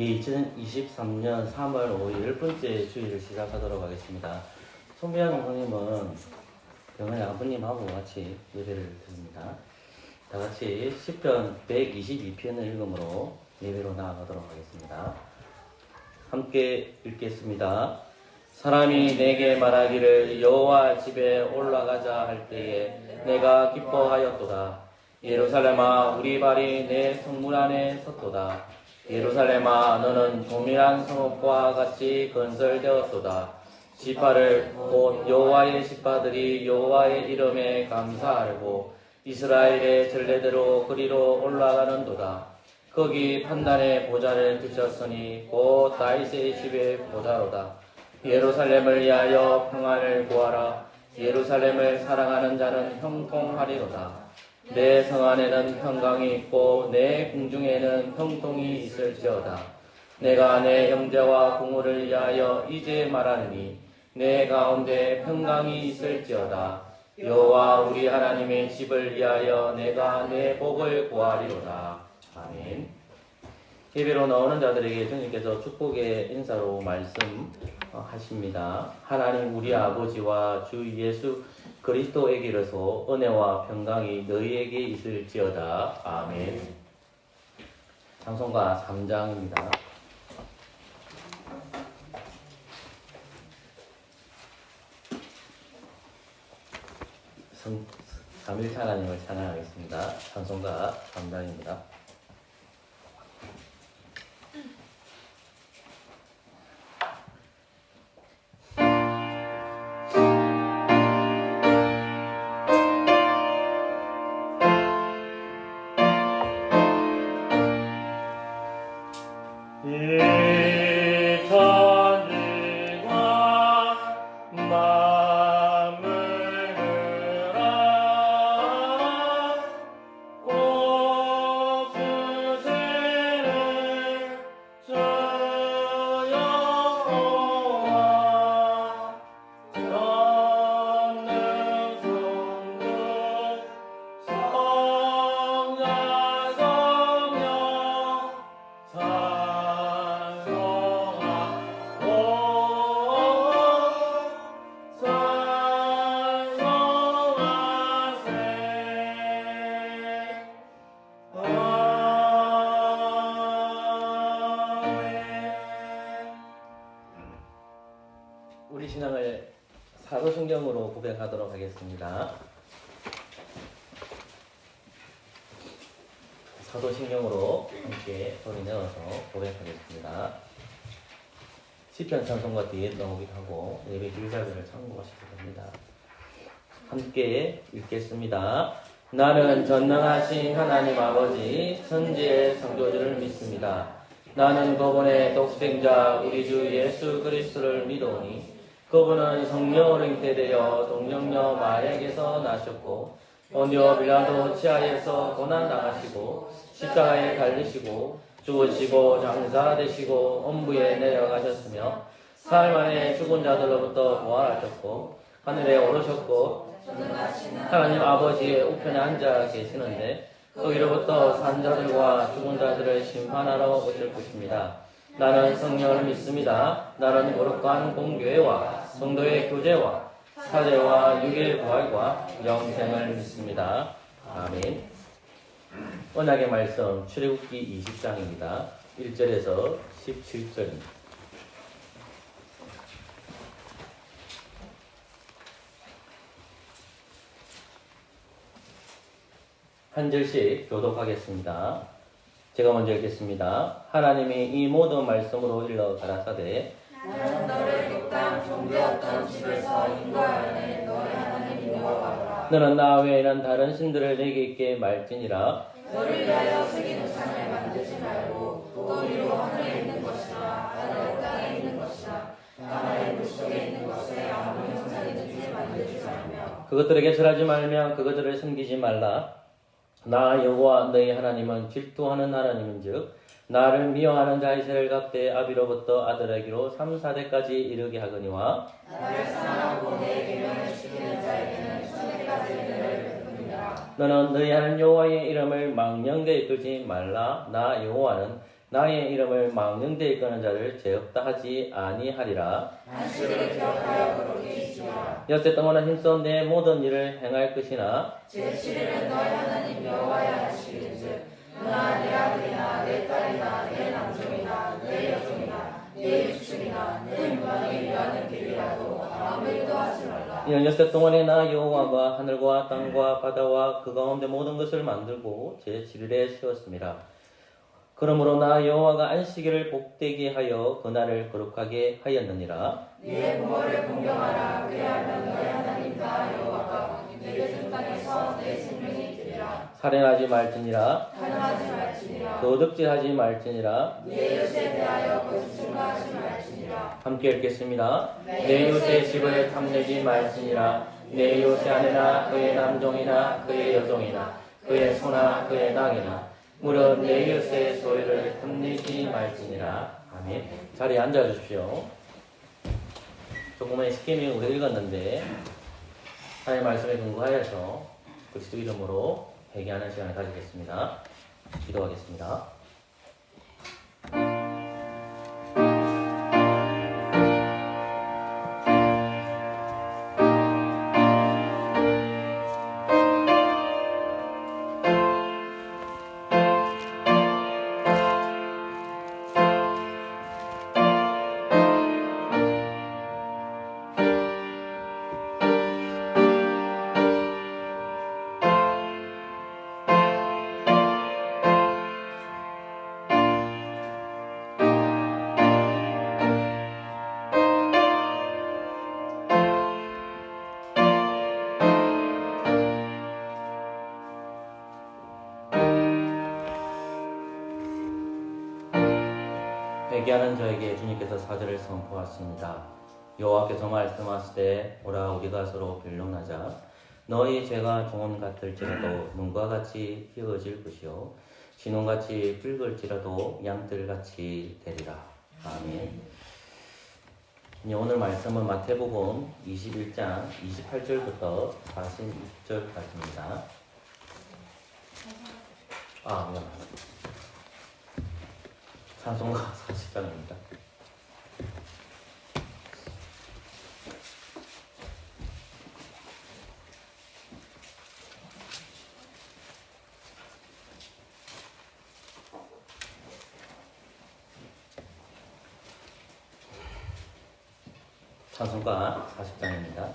우리 2023년 3월 5일 10번째 주일을 시작하도록 하겠습니다. 손미아 선생님은 병원의 아버님하고 같이 예배를 드립니다. 다 같이 시편 122편을 읽음으로 예배로 나아가도록 하겠습니다. 함께 읽겠습니다. 사람이 내게 말하기를 여호와 집에 올라가자 할 때에 내가 기뻐하였도다. 예루살렘아 우리 발이 내 성문 안에 섰도다. 예루살렘아 너는 조밀한 성읍과 같이 건설되었도다. 지파를 곧 여호와의 지파들이 여호와의 이름에 감사하고 이스라엘의 전례대로 그리로 올라가는도다. 거기 판단의 보좌를 두셨으니 곧 다윗의 집의 보좌로다. 예루살렘을 위하여 평안을 구하라. 예루살렘을 사랑하는 자는 형통하리로다. 내 성 안에는 평강이 있고 내 궁중에는 형통이 있을지어다. 내가 내 형제와 부모를 위하여 이제 말하느니 내 가운데 평강이 있을지어다. 여호와 우리 하나님의 집을 위하여 내가 내 복을 구하리로다. 아멘. 예배로 나오는 자들에게 주님께서 축복의 인사로 말씀하십니다. 하나님 우리 아버지와 주 예수 그리스도에게로서 은혜와 평강이 너희에게 있을지어다. 아멘. 찬송가 3장입니다. 3일 하나님을 찬양하겠습니다. 찬송가 3장입니다. 우리 신앙을 사도신경으로 고백하도록 하겠습니다. 사도신경으로 함께 소리 내어서 고백하겠습니다. 시편 찬송가 뒤에 나오기도 하고 예배 길자들을 참고하셔도 됩니다. 함께 읽겠습니다. 나는 전능하신 하나님 아버지 천지의 창조주를 믿습니다. 나는 그분의 독생자 우리 주 예수 그리스도를 믿오니 그분은 성령으로 잉태되어 동정녀 마리아에게서 나셨고 본디오 빌라도 치하에서 고난당하시고 십자가에 달리시고 죽으시고 장사되시고 엄부에 내려가셨으며 사흘 만에 죽은 자들로부터 부활하셨고 하늘에 오르셨고 하나님 아버지의 우편에 앉아 계시는데 거기로부터 산 자들과 죽은 자들을 심판하러 오실 것입니다. 나는 성령을 믿습니다. 나는 거룩한 공교회와 성도의 교제와 사죄와 육의 부활과 영생을 믿습니다. 아멘. 언약의 말씀 출애굽기 20장입니다. 1절에서 17절입니다. 한 절씩 교독하겠습니다. 제가 먼저 읽겠습니다. 하나님이 이 모든 말씀으로 일러 가라사대 나는 너를 독단 종되었던 집에서 인도하려니 너의 하나님 여호와라. 너는 나 외에는 다른 신들을 내게 있게 말지니라. 너를 위하여 새긴 우상을 만들지 말고 또 위로 하늘에 있는 것이나 아래 땅에 있는 것이나 땅 아래 물속에 있는 것에 아무 형상이든지 만들지 말며 그것들에게 절하지 말며 그것들을 섬기지 말라. 나 여호와 너희 하나님은 질투하는 하나님인즉 나를 미워하는 자의 죄를 갚되 아비로부터 아들에게로 3, 4대까지 이르게 하거니와 나를 사랑하고 내 계명을 지키는 자에게는 천대까지 은혜를 베푸니라. 너는 너희 하나님 여호와의 이름을 망령되이 끌지 말라. 나 여호와는 나의 이름을 망령되이 이끄는 자를 죄 없다 하지 아니하리라. 안식일을 기억하여 그렇게 지키라. 여섯 동안은 힘써 내 모든 일을 행할 것이나 제7일은 너희 하나님 여호와의 안식일인즉 너나 내 아들이나 내 딸이나 내 남종이나 내 여종이나 내 유축이나 내 인간이 일하는 길이라도 아무 일도 하지 말라. 이는 여섯 동안에 나 여호와가 하늘과 땅과 바다와 그 가운데 모든 것을 만들고 제7일에 쉬었습니다. 그러므로 나 여호와가 안식일을 복되게 하여 그날을 거룩하게 하였느니라. 네 부모를 공경하라. 그리하면 너희 하나님 나 여호와가 내게 준 땅에서 내 생명이 되리라. 살인하지 말지니라. 가능하지 말지니라. 도둑질하지 말지니라. 내 이웃에 대하여 거짓 증거하지 말지니라. 함께 읽겠습니다. 내 내 이웃의 집을 탐내지 말지니라. 내 이웃의 아내나 그의 남종이나 그의 여종이나 그의 소나 그의 낙이나 무릇 내 이웃의 소유를 탐내지 말지니라. 아멘. 자리에 앉아주십시오. 조금의 스키밍 우리 읽었는데 하나님의 말씀에 근거하여서 그리스도 이름으로 회개하는 시간을 가지겠습니다. 기도하겠습니다. 회개하는 저에게 주님께서 사절을 선포하십니다. 여호와께서 말씀하시되 오라 우리가 서로 변론하자. 너희 죄가 종원 같을지라도 눈과 같이 희어질 것이요 진홍같이 붉을지라도 양털같이 되리라. 아멘. 오늘 말씀은 마태복음 21장 28절부터 46절까지입니다. 미안합니다. 찬송가 40장입니다. 찬송가 40장입니다.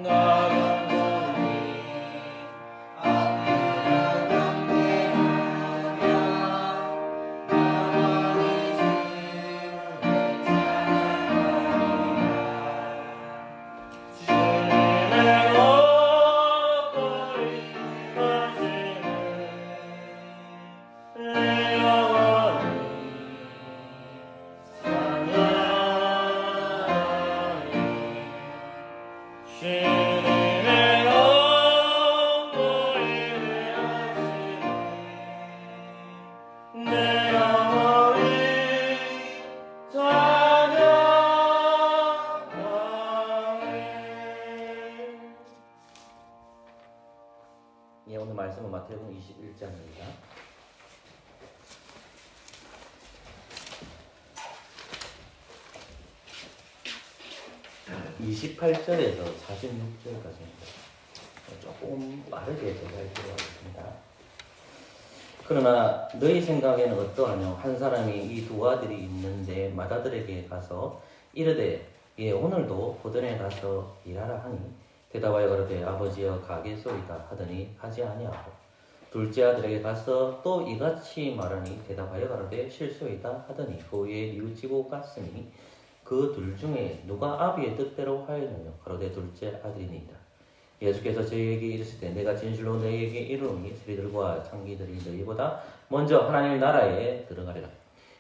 나는 주님 앞이라 경배하며 나만의 주님을 찬양하리라. 예, 오늘 말씀은 마태복음 21장입니다. 28절에서 46절까지입니다. 조금 빠르게 제가 읽도록 하겠습니다. 그러나 너희 생각에는 어떠하뇨? 한 사람이 이 두 아들이 있는데 맏아들에게 가서 이르되 예 오늘도 고전에 가서 일하라 하니 대답하여 가로되 아버지여 가겠소이다 하더니 가지 아니하고 둘째 아들에게 가서 또 이같이 말하니 대답하여 가로되 실소이다 하더니 그 후에 뉘우치고 갔으니 그 둘 중에 누가 아비의 뜻대로 하였느냐? 가로되 둘째 아들이니이다. 예수께서 저희에게 이르시되 내가 진실로 너희에게 이르노니 세리들과 창기들이 너희보다 먼저 하나님의 나라에 들어가리라.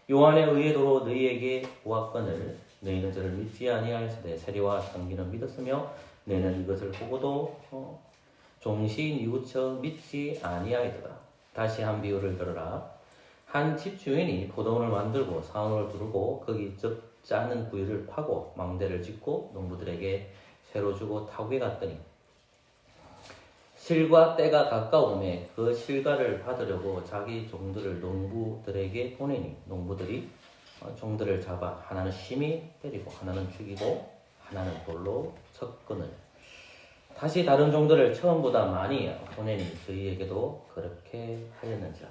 요한의 의도로 너희에게 보았거늘 너희는 저를 믿지 아니하였으되 세리와 창기는 믿었으며 너희는 이것을 보고도 종시 뉘우쳐 믿지 아니하였더라. 다시 한 비유를 들으라. 한 집주인이 포도원을 만들고 사원을 두르고 거기 적지 않은 구유를 파고 망대를 짓고 농부들에게 새로 주고 타국에 갔더니 실과 때가 가까움에 그 실과를 받으려고 자기 종들을 농부들에게 보내니 농부들이 종들을 잡아 하나는 심히 때리고 하나는 죽이고 하나는 돌로 쳤거늘 다시 다른 종들을 처음보다 많이 보내니 저희에게도 그렇게 하였는지라.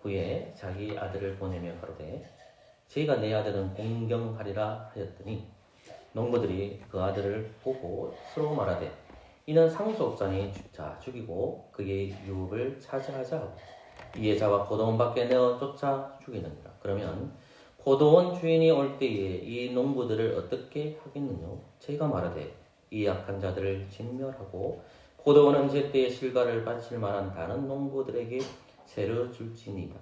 후에 자기 아들을 보내며 가로되 저희가 내 아들은 공경하리라 하였더니 농부들이 그 아들을 보고 서로 말하되 이는 상속자니 죽이고 그의 유업을 차지하자 하고 이에 잡아 포도원 밖에 내어 쫓아 죽이느니라. 그러면 포도원 주인이 올 때에 이 농부들을 어떻게 하겠느냐? 저희가 말하되 이 악한 자들을 진멸하고 포도원은 제때에 실과를 바칠 만한 다른 농부들에게 새로 줄지니이다.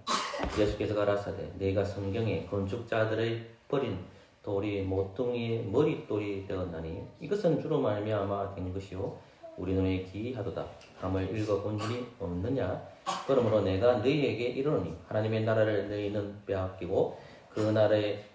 예수께서 가라사대 내가 성경에 건축자들의 버린 돌이 모퉁이의 머릿돌이 되었나니 이것은 주로 말미암아 된 것이요 우리 눈에 기이하도다. 함을 읽어본 일이 없느냐? 그러므로 내가 너희에게 이르노니 하나님의 나라를 너희는 빼앗기고 그 나라의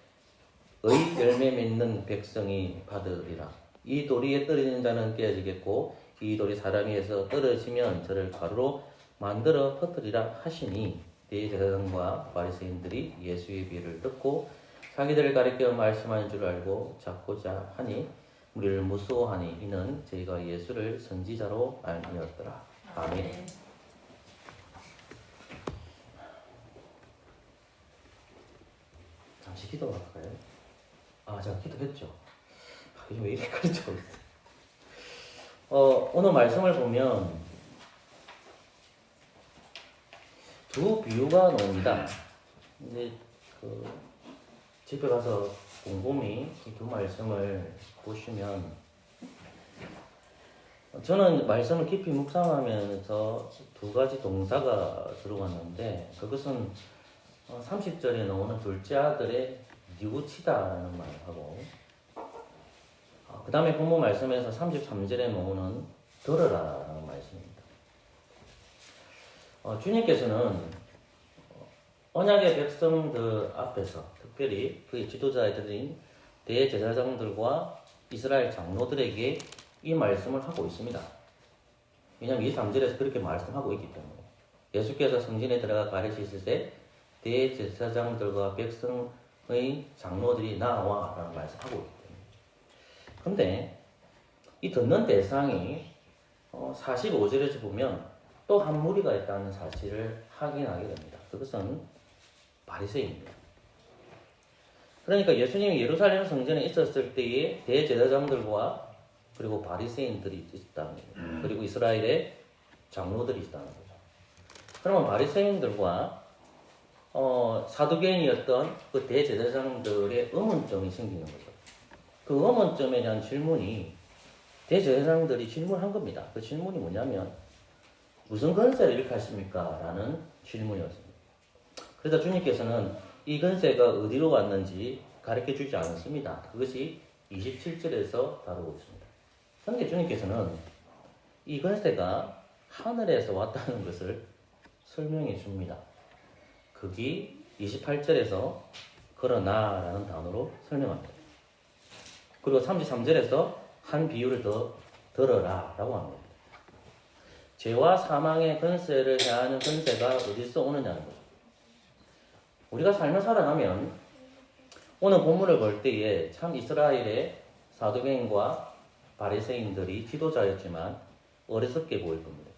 열매 맺는 백성이 받으리라. 이 도리에 떨어지는 자는 깨어지겠고 이 돌이 사람 위에서 떨어지면 저를 가루로 만들어 퍼뜨리라 하시니 대제사장과 바리새인들이 예수의 비유를 듣고 자기들을 가리켜 말씀하는 줄 알고 잡고자 하니 우리를 무수하니 이는 저희가 예수를 선지자로 알미었더라. 아멘. 잠시 기도할까요? 제가 기도했죠. 요즘 왜 이렇게 가르쳐? 오늘 말씀을 보면 두 비유가 나옵니다. 이제 집에 가서 곰곰이 이 두 말씀을 보시면 저는 말씀을 깊이 묵상하면서 두 가지 동사가 들어왔는데 그것은 30절에 나오는 둘째 아들의 뉘우치다라는 말하고 그 다음에 본문 말씀에서 33절에 나오는 들으라라는 말씀입니다. 주님께서는 언약의 백성들 앞에서 특별히 그의 지도자들인 대제사장들과 이스라엘 장로들에게 이 말씀을 하고 있습니다. 왜냐하면 23절에서 그렇게 말씀하고 있기 때문에 예수께서 성전에 들어가 가르치실 때 대제사장들과 백성의 장로들이 나와 라는 말씀을 하고 있기 때문에 근데 이 듣는 대상이 45절에서 보면 또 한 무리가 있다는 사실을 확인하게 됩니다. 그것은 바리새인입니다. 그러니까 예수님이 예루살렘 성전에 있었을 때의 대제사장들과 그리고 바리새인들이 있다는 거죠. 그리고 이스라엘의 장로들이 있다는 거죠. 그러면 바리새인들과 사두개인이었던 그 대제사장들의 의문점이 생기는 거죠. 그 의문점에 대한 질문이 대제사장들이 질문한 겁니다. 그 질문이 뭐냐면 무슨 권세를 이렇게 하십니까? 라는 질문이었습니다. 그래서 주님께서는 이 권세가 어디로 왔는지 가르쳐 주지 않았습니다. 그것이 27절에서 다루고 있습니다. 그런데 주님께서는 이 권세가 하늘에서 왔다는 것을 설명해 줍니다. 그게 28절에서 그러나 라는 단어로 설명합니다. 그리고 33절에서 한 비유를 더 들어라 라고 합니다. 죄와 사망의 권세를 해하는 권세가 어디서 오느냐는 거죠. 우리가 삶을 살아가면 오늘 본문을 볼 때에 참 이스라엘의 사두개인과 바리새인들이 지도자였지만 어리석게 보일 겁니다.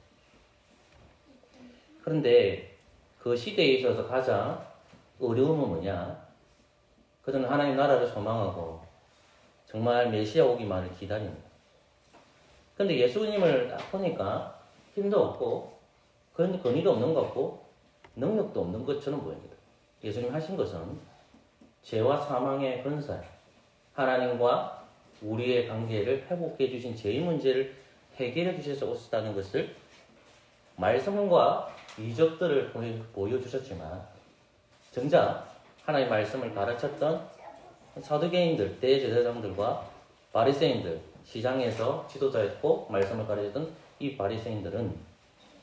그런데 그 시대에 있어서 가장 어려움은 뭐냐? 그들은 하나님 나라를 소망하고 정말 메시아 오기만을 기다립니다. 그런데 예수님을 딱 보니까 힘도 없고 권위도 없는 것 같고 능력도 없는 것처럼 보입니다. 예수님 하신 것은 죄와 사망의 권세, 하나님과 우리의 관계를 회복해 주신 죄의 문제를 해결해 주셔서 오셨다는 것을 말씀과 이적들을 보여주셨지만 정작 하나님의 말씀을 가르쳤던 사두개인들, 대제사장들과 바리새인들, 시장에서 지도자였고 말씀을 가르쳤던 이 바리새인들은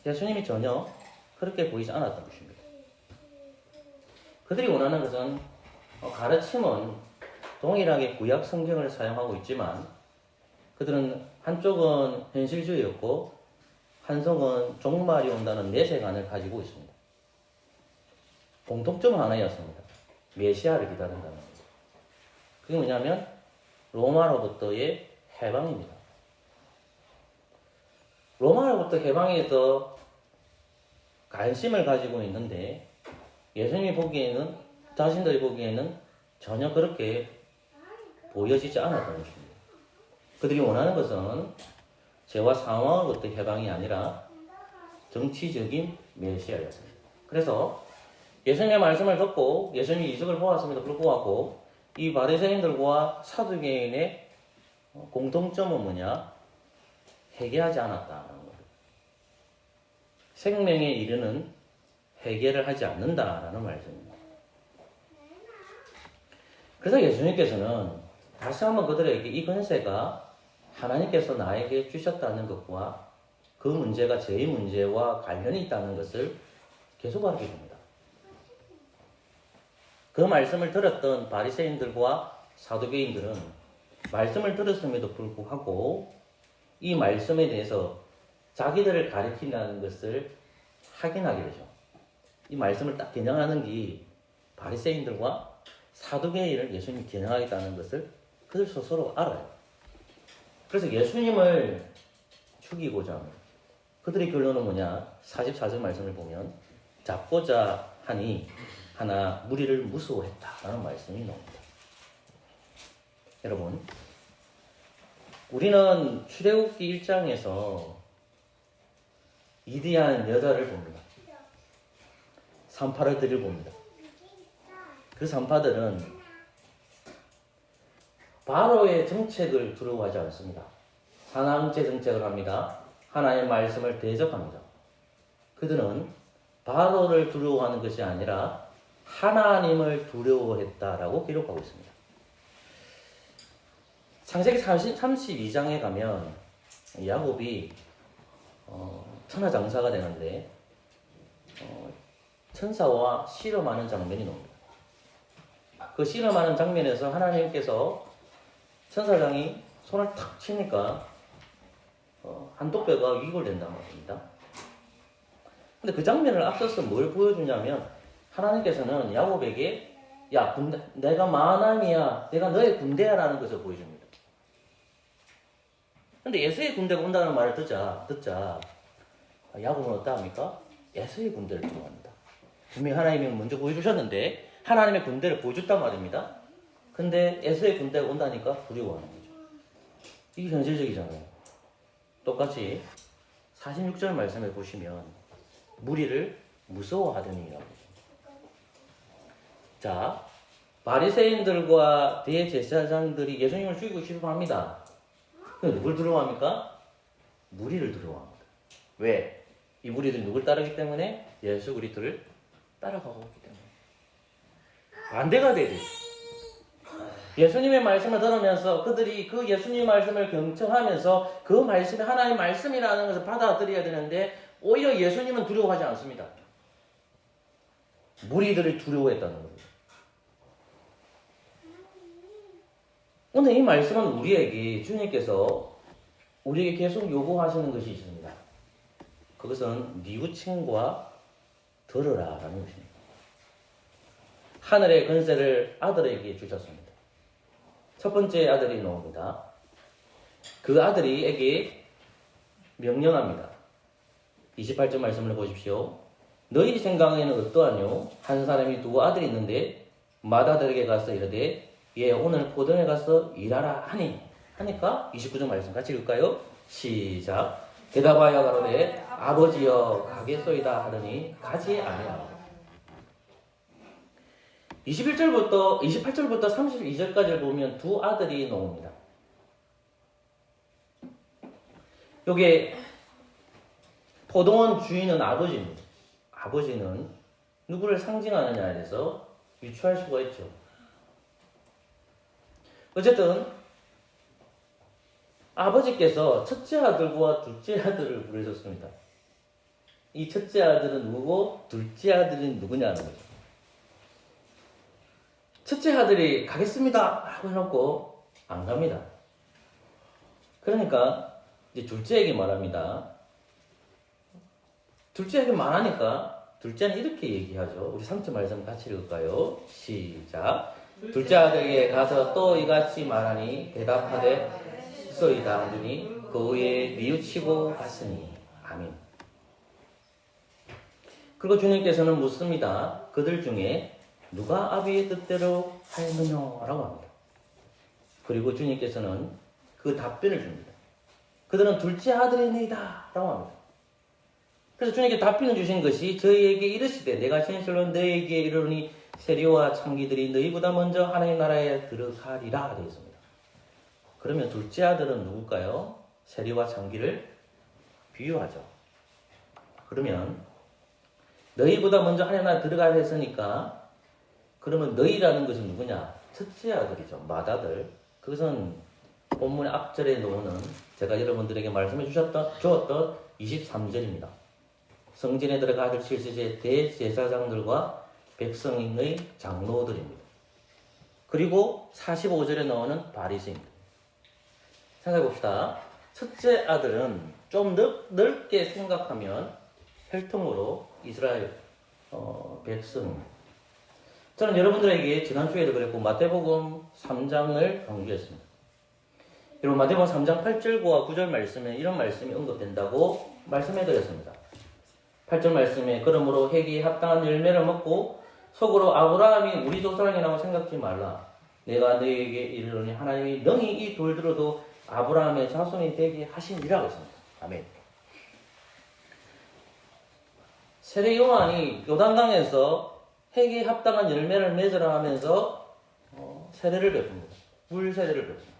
예수님이 전혀 그렇게 보이지 않았던 것입니다. 그들이 원하는 것은 가르침은 동일하게 구약 성경을 사용하고 있지만 그들은 한쪽은 현실주의였고 한쪽은 종말이 온다는 내세관을 가지고 있습니다. 공통점 하나였습니다. 메시아를 기다린다는 거죠. 그게 뭐냐면 로마로부터의 해방입니다. 로마로부터 해방에 더 관심을 가지고 있는데 예수님이 보기에는 자신들이 보기에는 전혀 그렇게 보여지지 않았던 것입니다. 그들이 원하는 것은 죄와 사망으로부터 해방이 아니라 정치적인 메시아였습니다. 그래서 예수님의 말씀을 듣고 예수님이 이적을 보았음에도 불구하고 이 바리새인들과 사두개인의 공통점은 뭐냐? 회개하지 않았다는 거예요. 생명에 이르는 회개를 하지 않는다라는 말씀입니다. 그래서 예수님께서는 다시 한번 그들에게 이 권세가 하나님께서 나에게 주셨다는 것과 그 문제가 죄의 문제와 관련이 있다는 것을 계속 가르쳐 줍니다. 그 말씀을 들었던 바리새인들과 사두개인들은 말씀을 들었음에도 불구하고 이 말씀에 대해서 자기들을 가리킨다는 것을 확인하게 되죠. 이 말씀을 딱 겨냥하는 게 바리새인들과 사두개인을 예수님이 겨냥하겠다는 것을 그들 스스로 알아요. 그래서 예수님을 죽이고자 합니다. 그들의 결론은 뭐냐? 44절 말씀을 보면 잡고자 하니 하나 무리를 무서워했다라는 말씀이 나옵니다. 여러분, 우리는 출애굽기 1장에서 이디한 여자를 봅니다. 산파들을 봅니다. 그 산파들은 바로의 정책을 두려워하지 않습니다. 산왕제 정책을 합니다. 하나님의 말씀을 대적합니다. 그들은 바로를 두려워하는 것이 아니라 하나님을 두려워했다라고 기록하고 있습니다. 창세기 32장에 가면 야곱이 천하장사가 되는데 천사와 씨름하는 장면이 나옵니다. 그 씨름하는 장면에서 하나님께서 천사장이 손을 탁 치니까 한독뼈가 위골된단 말입니다. 근데 그 장면을 앞서서 뭘 보여주냐면 하나님께서는 야곱에게 야, 내가 마하나임이야, 내가 너의 군대야 라는 것을 보여줍니다. 근데 에서의 군대가 온다는 말을 듣자 야곱은 어떠합니까? 에서의 군대를 좋아합니다. 분명히 하나님이 먼저 보여주셨는데 하나님의 군대를 보여줬단 말입니다. 근데 에서의 군대가 온다니까 두려워하는 거죠. 이게 현실적이잖아요. 똑같이 46절 말씀을 보시면 무리를 무서워하더니라고. 자, 바리새인들과 대제사장들이 예수님을 죽이고 싶어 합니다. 근데 누굴 두려워합니까? 무리를 두려워합니다. 왜? 이 무리들이 누굴 따르기 때문에? 예수 그리스도를 따라가고 있기 때문에. 반대가 돼야 돼요. 예수님의 말씀을 들으면서 그들이 그 예수님의 말씀을 경청하면서 그 말씀이 하나님의 말씀이라는 것을 받아들여야 되는데 오히려 예수님은 두려워하지 않습니다. 무리들을 두려워했다는 거예요. 오늘 이 말씀은 우리에게 주님께서 우리에게 계속 요구하시는 것이 있습니다. 그것은 뉘우침과 들으라라는 것입니다. 하늘의 권세를 아들에게 주셨습니다. 첫 번째 아들이 나옵니다. 그 아들이에게 명령합니다. 28절 말씀을 보십시오. 너희 생각에는 어떠하뇨? 한 사람이 두 아들이 있는데 맏아들에게 가서 이르되 얘 오늘 포도원에 가서 일하라 하니까 29절 말씀 같이 읽을까요? 시작. 대답하여 가로되 아버지여 가겠소이다 하더니 가지 아니하라. 28절부터 32절까지를 보면 두 아들이 나옵니다. 요게 포도원 주인은 아버지입니다. 아버지는 누구를 상징하느냐에 대해서 유추할 수가 있죠. 어쨌든 아버지께서 첫째 아들과 둘째 아들을 부르셨습니다. 이 첫째 아들은 누구고 둘째 아들은 누구냐는 거죠. 첫째 아들이 가겠습니다 하고 해놓고 안 갑니다. 그러니까 이제 둘째에게 말합니다. 둘째에게 말하니까 둘째는 이렇게 얘기하죠. 우리 3절 말씀 같이 읽을까요? 시작. 둘째 아들에게 가서 또 이같이 말하니 대답하되 쏘이다 하더니 그 후에 뉘우치고 갔으니. 아멘. 그리고 주님께서는 묻습니다. 그들 중에 누가 아비의 뜻대로 하였느냐라고 합니다. 그리고 주님께서는 그 답변을 줍니다. 그들은 둘째 아들이니이다 라고 합니다. 그래서 주님께 답변을 주신 것이 저희에게 이르시되 내가 진실로 너희에게 이르노니 세리와 창기들이 너희보다 먼저 하나님 나라에 들어가리라 되어 있습니다. 그러면 둘째 아들은 누굴까요? 세리와 창기를 비유하죠. 그러면 너희보다 먼저 하나님 나라에 들어가야 했으니까 그러면 너희라는 것은 누구냐? 첫째 아들이죠. 맏아들. 그것은 본문의 앞절에 나오는 제가 여러분들에게 말씀해 주었던 23절입니다. 성전에 들어가 아들 7세의 대제사장들과 백성의 장로들입니다. 그리고 45절에 나오는 바리새인들. 생각해 봅시다. 첫째 아들은 좀 넓게 생각하면 혈통으로 이스라엘 백성입니다. 저는 여러분들에게 지난주에도 그랬고 마태복음 3장을 강조했습니다. 여러분 마태복음 3장 8절과 9절 말씀에 이런 말씀이 언급된다고 말씀해드렸습니다. 8절 말씀에 그러므로 회개에 합당한 열매를 먹고 속으로 아브라함이 우리 조상이라고 생각지 말라. 내가 너희에게 이르노니 하나님이 능히 이 돌들어도 아브라함의 자손이 되게 하시니라 했습니다. 아멘. 세례 요한이 요단강에서 회개에 합당한 열매를 맺으라 하면서 세례를 베풉니다. 물 세례를 베풉니다.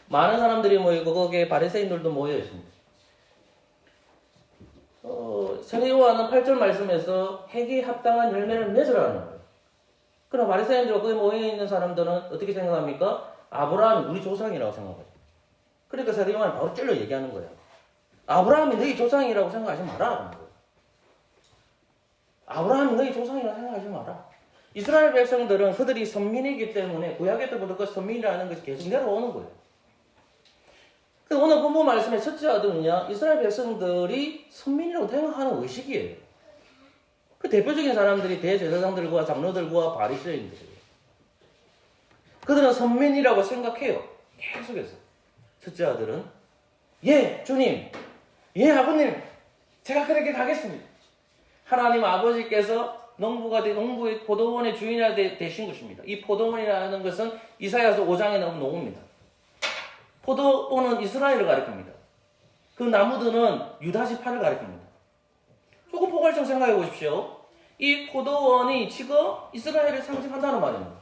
많은 사람들이 모이고 거기에 바리새인들도 모여 있습니다. 세례 요한은 8절 말씀에서 회개에 합당한 열매를 맺으라는 거예요. 그럼 바리새인들과 거기 모여 있는 사람들은 어떻게 생각합니까? 아브라함이 우리 조상이라고 생각해요. 그러니까 세례 요한이 바로 찔러 얘기하는 거예요. 아브라함이 너희 조상이라고 생각하지 마라. 아브라함이 너희 조상이라고 생각하지 마라. 이스라엘 백성들은 그들이 선민이기 때문에 구약의 때부터 그 선민이라는 것이 계속 내려오는 거예요. 그래서 오늘 본문 말씀의 첫째 아들은요, 이스라엘 백성들이 선민이라고 생각하는 의식이에요. 그 대표적인 사람들이 대제사장들과 장로들과 바리새인들이에요. 그들은 선민이라고 생각해요. 계속해서. 첫째 아들은 예, 주님, 예, 아버님, 제가 그렇게 가겠습니다. 하나님 아버지께서 농부의 포도원의 주인이 되신 것입니다. 이 포도원이라는 것은 이사야서 5장에 나온 농부입니다. 포도원은 이스라엘을 가리킵니다. 그 나무들은 유다 지파를 가리킵니다. 조금 포괄적 생각해 보십시오. 이 포도원이 지금 이스라엘을 상징한다는 말입니다.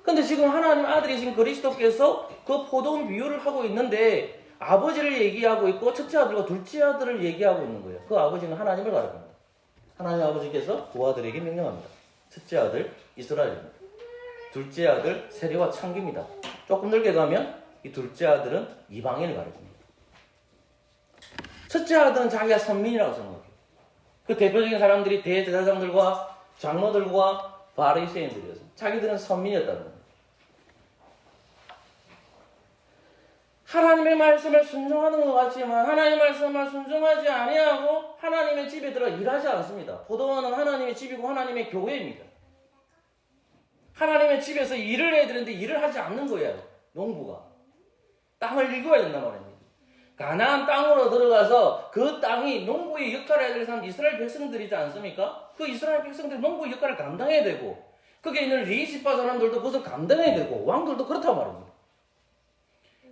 근데 지금 하나님 아들이신 그리스도께서 그 포도원 비유를 하고 있는데 아버지를 얘기하고 있고 첫째 아들과 둘째 아들을 얘기하고 있는 거예요. 그 아버지는 하나님을 가리킵니다. 하나님 아버지께서 두 아들에게 명령합니다. 첫째 아들 이스라엘입니다. 둘째 아들 세리와 창기입니다. 조금 넓게 가면 이 둘째 아들은 이방인을 가리킵니다. 첫째 아들은 자기가 선민이라고 생각해요. 그 대표적인 사람들이 대제사장들과 장로들과 바리새인들이었어요. 자기들은 선민이었다는 거예요. 하나님의 말씀을 순종하는 것 같지만 하나님의 말씀을 순종하지 아니하고 하나님의 집에 들어 일하지 않습니다. 포도원은 하나님의 집이고 하나님의 교회입니다. 하나님의 집에서 일을 해야 되는데 일을 하지 않는 거예요. 농부가. 땅을 일궈야 된단 말입니다. 가나안 땅으로 들어가서 그 땅이 농부의 역할을 해야 될 사람 이스라엘 백성들이지 않습니까? 그 이스라엘 백성들이 농부의 역할을 감당해야 되고 거기에 있는 레위지파 사람들도 그것을 감당해야 되고 왕들도 그렇단 말입니다.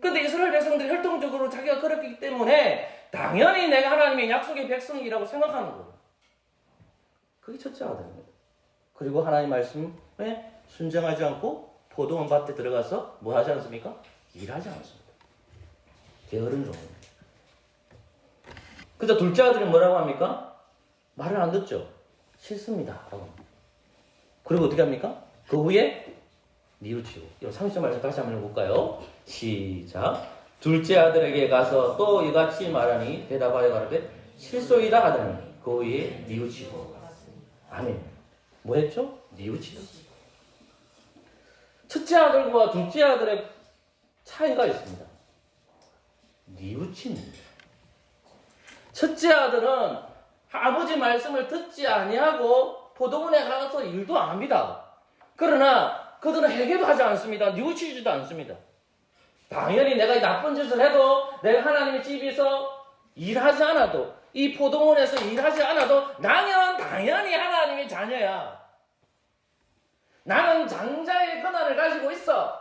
그런데 이스라엘 백성들이 혈통적으로 자기가 그렇기 때문에 당연히 내가 하나님의 약속의 백성이라고 생각하는 거예요. 그게 첫째 아들입니다. 그리고 하나님 말씀에 순종하지 않고 포도원 밭에 들어가서 뭐 하지 않습니까? 일하지 않습니다. 게으른 종입니다. 그저 둘째 아들이 뭐라고 합니까? 말을 안 듣죠. 싫습니다. 라고 합니다. 그리고 어떻게 합니까? 그 후에 뉘우치고. 이거 30절 말씀 다시 한번 해볼까요? 시작. 둘째 아들에게 가서 또 이같이 말하니 대답하여 가로되 실소이다 하더니 그 후에 뉘우치고. 아멘. 뭐 했죠? 뉘우치다. 첫째 아들과 둘째 아들의 차이가 있습니다. 뉘우칩니다. 첫째 아들은 아버지 말씀을 듣지 아니하고 포도원에 가서 일도 안 합니다. 그러나 그들은 회개도 하지 않습니다. 뉘우치지도 않습니다. 당연히 내가 나쁜 짓을 해도 내가 하나님의 집에서 일하지 않아도 이 포도원에서 일하지 않아도 나는 당연히 하나님의 자녀야. 나는 장자의 권한을 가지고 있어.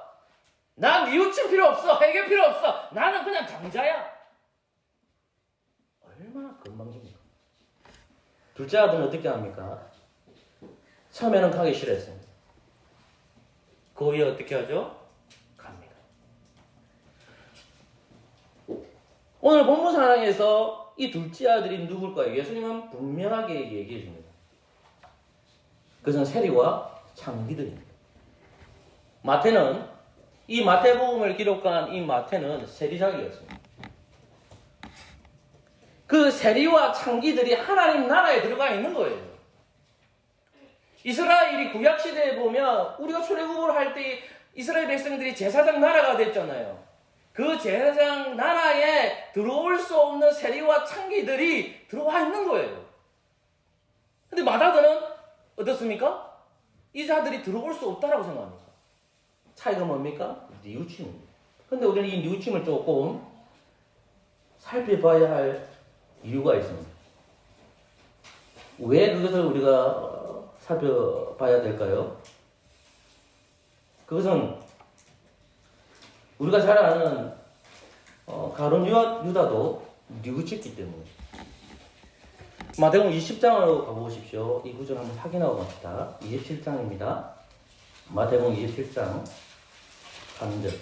난 뉘우침 필요 없어. 회개 필요 없어. 나는 그냥 장자야. 얼마나 건방집니까? 둘째 아들은 어떻게 합니까? 처음에는 가기 싫어했습니다. 그 후에 어떻게 하죠? 갑니다. 오늘 본문 상황에서 이 둘째 아들이 누굴까요? 예수님은 분명하게 얘기해 줍니다. 그것은 세리와 창기들입니다. 마태는 이 마태복음을 기록한 이 마태는 세리작이었습니다. 그 세리와 창기들이 하나님 나라에 들어가 있는 거예요. 이스라엘이 구약시대에 보면 우리가 출애굽을 할 때 이스라엘 백성들이 제사장 나라가 됐잖아요. 그 제사장 나라에 들어올 수 없는 세리와 창기들이 들어와 있는 거예요. 근데 마다들은 어떻습니까? 이 자들이 들어올 수 없다라고 생각합니다. 차이가 뭡니까? 뉘우침입니다. 근데 우리는 이 뉘우침을 조금 살펴봐야 할 이유가 있습니다. 왜 그것을 우리가 살펴봐야 될까요? 그것은 우리가 잘 아는 가룟 유다도 뉘우쳤기 때문에. 마태복음 20장으로 가보십시오. 이 구절 한번 확인하고 갑시다. 27장입니다. 마태복음 27장 3절.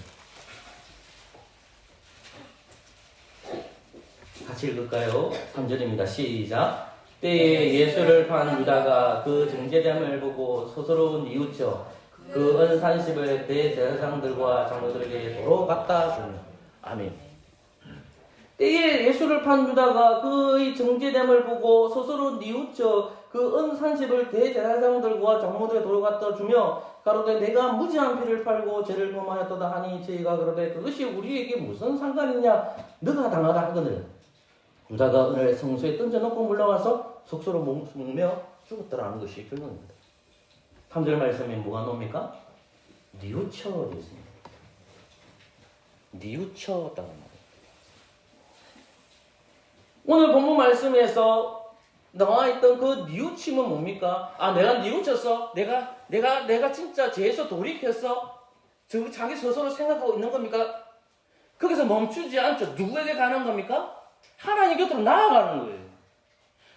같이 읽을까요? 3절입니다. 시작. 때에 예수를 판 유다가 그 정죄됨을 보고 스스로 뉘우쳐 그 은산십을 대제사장들과 장로들에게 도로 갖다 주며. 아멘. 때에 예수를 판 유다가 그의 정죄됨을 보고 스스로 뉘우쳐 그 은산십을 대제사장들과 장로들에게 도로 갖다 주며 가로되 내가 무지한 피를 팔고 죄를 범하였도다 하니 저희가 그러되 그것이 우리에게 무슨 상관이냐 너가 당하다 하거늘 유다가 은을 성소에 던져놓고 물러가서 속수로 먹으며 죽었더라는 것이 결론입니다. 3절 말씀에 뭐가 나옵니까? 뉘우쳐 되었습니다. 뉘우쳤다는 말이에요. 오늘 본문 말씀에서 나와 있던 그 뉘우침은 뭡니까? 아, 내가 뉘우쳤어? 내가 진짜 죄에서 돌이켰어? 자기 스스로 생각하고 있는 겁니까? 거기서 멈추지 않죠. 누구에게 가는 겁니까? 하나님 곁으로 나아가는 거예요.